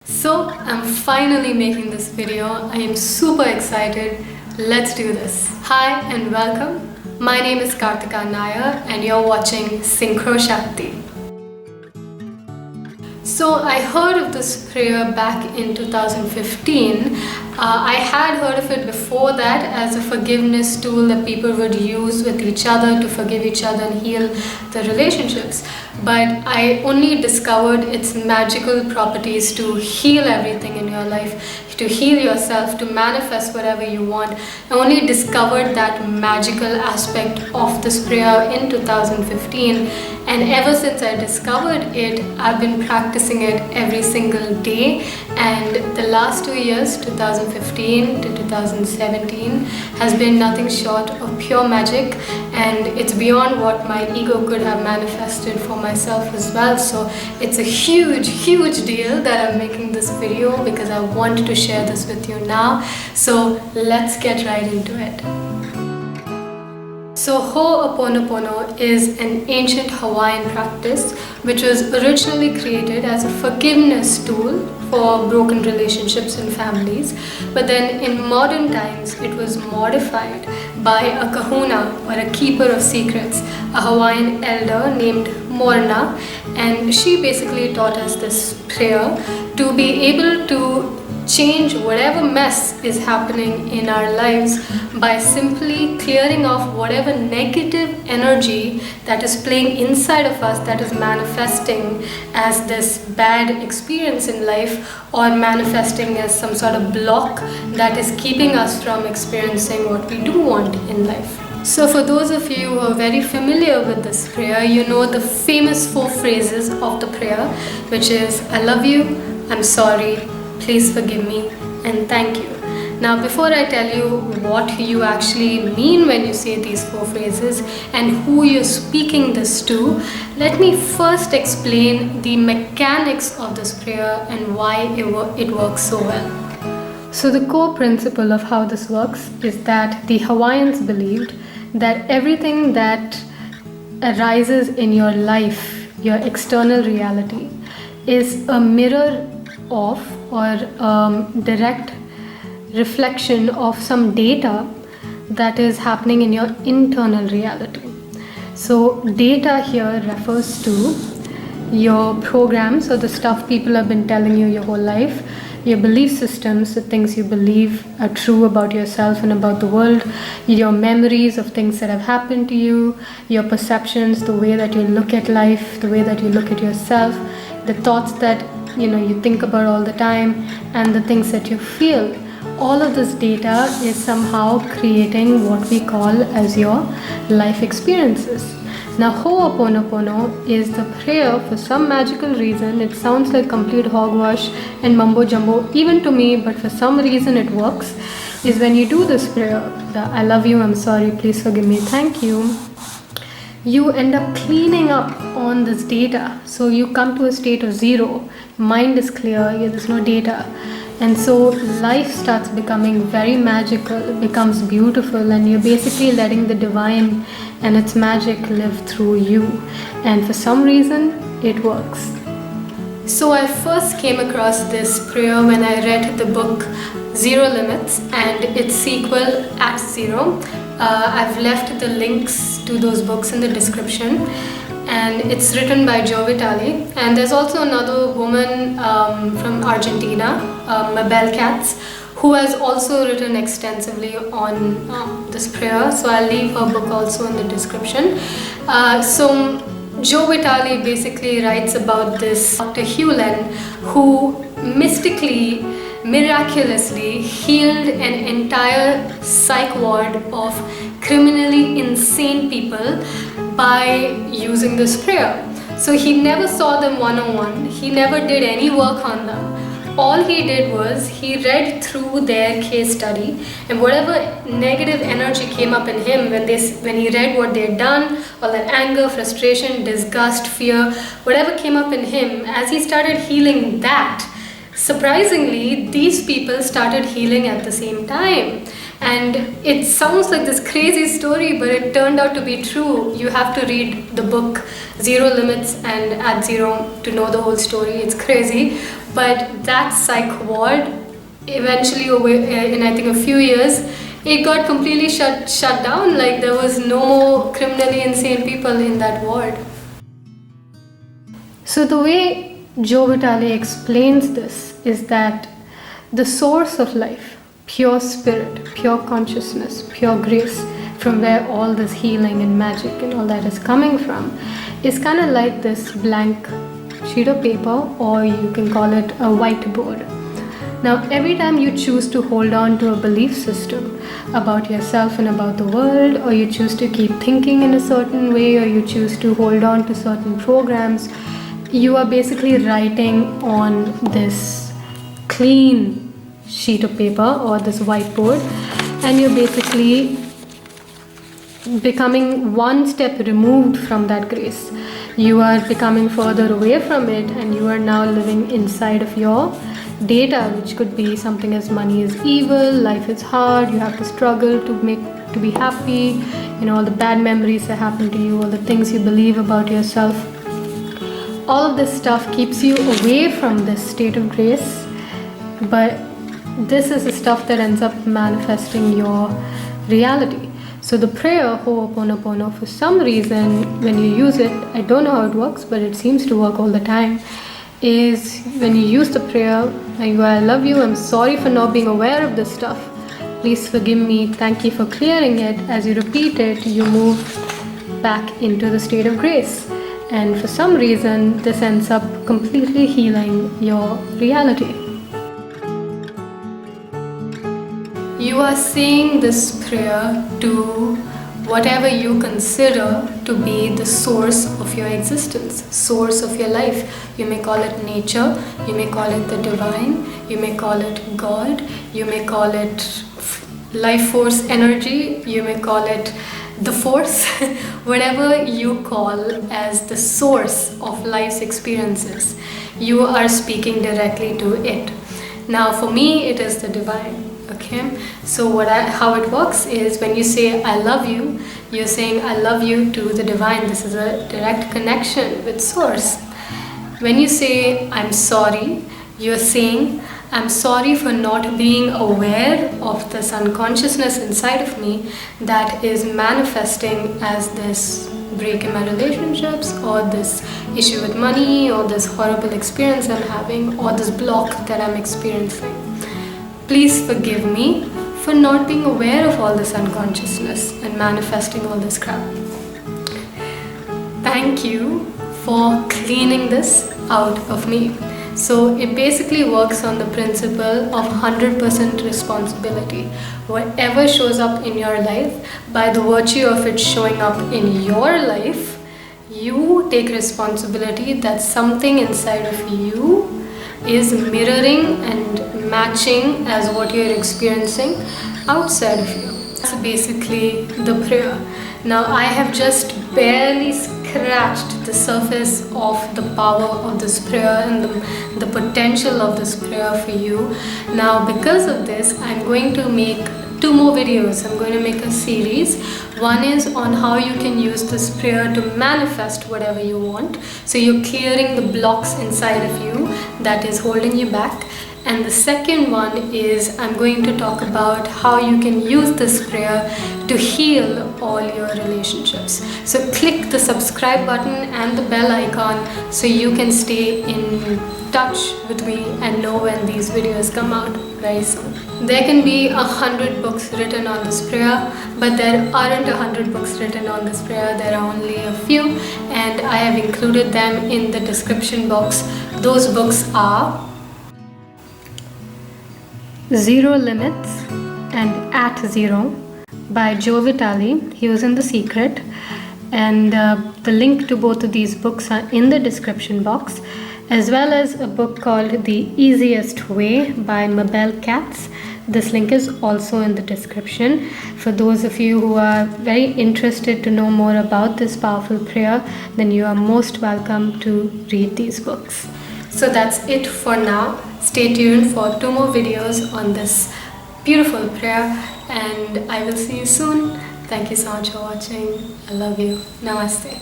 So I'm finally making this video. I am super excited. Let's do this. Hi and welcome. My name is Kartika and you're watching Synchro Shakti. So I heard of this prayer back in 2015. I had heard of it before that as a forgiveness tool that people would use with each other to forgive each other and heal the relationships. But I only discovered its magical properties to heal everything in your life, to heal yourself, to manifest whatever you want. I only discovered that magical aspect of this prayer in 2015, and ever since I discovered it, I've been practicing it every single day. And the last 2 years, 2015 to 2017, has been nothing short of pure magic, and it's beyond what my ego could have manifested for myself as well. So it's a huge deal that I'm making this video because I want to share this with you now. So let's get right into it. So Ho'oponopono is an ancient Hawaiian practice which was originally created as a forgiveness tool for broken relationships and families. But then in modern times it was modified by a kahuna or a keeper of secrets, a Hawaiian elder named Mornah, and she basically taught us this prayer to be able to change whatever mess is happening in our lives by simply clearing off whatever negative energy that is playing inside of us, that is manifesting as this bad experience in life or manifesting as some sort of block that is keeping us from experiencing what we do want in life. So for those of you who are very familiar with this prayer, you know the famous 4 phrases of the prayer, which is I love you, I'm sorry, please forgive me, and thank you. Now before I tell you what you actually mean when you say these 4 phrases and who you're speaking this to, let me first explain the mechanics of this prayer and why it works so well. So the core principle of how this works is that the Hawaiians believed that everything that arises in your life, your external reality, is a mirror of or direct reflection of some data that is happening in your internal reality. So data here refers to your programs or the stuff people have been telling you your whole life, your belief systems, the things you believe are true about yourself and about the world, your memories of things that have happened to you, your perceptions, the way that you look at life, the way that you look at yourself, the thoughts that you think about all the time, and the things that you feel. All of this data is somehow creating what we call as your life experiences. Now Ho'oponopono is the prayer. For some magical reason, it sounds like complete hogwash and mumbo jumbo even to me, but for some reason it works, is when you do this prayer, the I love you, I'm sorry, please forgive me, thank you, you end up cleaning up on this data. So you come to a state of zero, mind is clear, there's no data, and so life starts becoming very magical, it becomes beautiful, and you're basically letting the divine and its magic live through you, and for some reason it works. So I first came across this prayer when I read the book Zero Limits and its sequel At Zero. I've left the links to those books in the description, and it's written by Joe Vitale, and there's also another woman from Argentina, Mabel Katz, who has also written extensively on this prayer, so I'll leave her book also in the description. So Joe Vitale basically writes about this Dr. Hew Len, who miraculously healed an entire psych ward of criminally insane people by using this prayer. So he never saw them one-on-one, he never did any work on them. All he did was he read through their case study, and whatever negative energy came up in him when he read what they had done, all that anger, frustration, disgust, fear, whatever came up in him, as he started healing that, surprisingly, these people started healing at the same time. And it sounds like this crazy story, but it turned out to be true. You have to read the book Zero Limits and At Zero to know the whole story. It's crazy. But that psych ward, eventually in I think a few years, it got completely shut down. Like there was no more criminally insane people in that ward. So the way Joe Vitale explains this is that the source of life, pure spirit, pure consciousness, pure grace, from where all this healing and magic and all that is coming from, is kind of like this blank sheet of paper, or you can call it a whiteboard. Now, every time you choose to hold on to a belief system about yourself and about the world, or you choose to keep thinking in a certain way, or you choose to hold on to certain programs, you are basically writing on this clean sheet of paper or this whiteboard, and you're basically becoming one step removed from that grace. You are becoming further away from it, and you are now living inside of your data, which could be something as money is evil, life is hard, you have to struggle to be happy, all the bad memories that happen to you, all the things you believe about yourself. All of this stuff keeps you away from this state of grace, but this is the stuff that ends up manifesting your reality. So the prayer, Ho'oponopono, for some reason, when you use it, I don't know how it works, but it seems to work all the time, is when you use the prayer, like, I love you, I'm sorry for not being aware of this stuff, please forgive me, thank you for clearing it. As you repeat it, you move back into the state of grace. And for some reason, this ends up completely healing your reality. You are saying this prayer to whatever you consider to be the source of your existence, source of your life. You may call it nature, you may call it the divine, you may call it God, you may call it life force energy, you may call it the force, whatever you call as the source of life's experiences, you are speaking directly to it. Now for me, it is the divine. Okay, so how it works is when you say I love you, you're saying I love you to the divine. This is a direct connection with source. When you say I'm sorry, you're saying I'm sorry for not being aware of this unconsciousness inside of me that is manifesting as this break in my relationships, or this issue with money, or this horrible experience I'm having, or this block that I'm experiencing. Please forgive me for not being aware of all this unconsciousness and manifesting all this crap. Thank you for cleaning this out of me. So it basically works on the principle of 100% responsibility. Whatever shows up in your life, by the virtue of it showing up in your life, you take responsibility that something inside of you is mirroring and matching as what you're experiencing outside of you. That's basically the prayer. Now I have just barely scratched the surface of the power of this prayer and the potential of this prayer for you. Now because of this, I'm going to make 2 more videos. I'm going to make a series. One is on how you can use this prayer to manifest whatever you want. So you're clearing the blocks inside of you that is holding you back. And the second one is I'm going to talk about how you can use this prayer to heal all your relationships. So click the subscribe button and the bell icon so you can stay in touch with me and know when these videos come out very soon. There can be 100 books written on this prayer, but there aren't 100 books written on this prayer. There are only a few, and I have included them in the description box. Those books are Zero Limits and At Zero by Joe Vitale. He was in The Secret, and the link to both of these books are in the description box, as well as a book called The Easiest Way by Mabel Katz. This link is also in the description. For those of you who are very interested to know more about this powerful prayer, then you are most welcome to read these books. So that's it for now. Stay tuned for 2 more videos on this beautiful prayer, and I will see you soon. Thank you so much for watching. I love you. Namaste.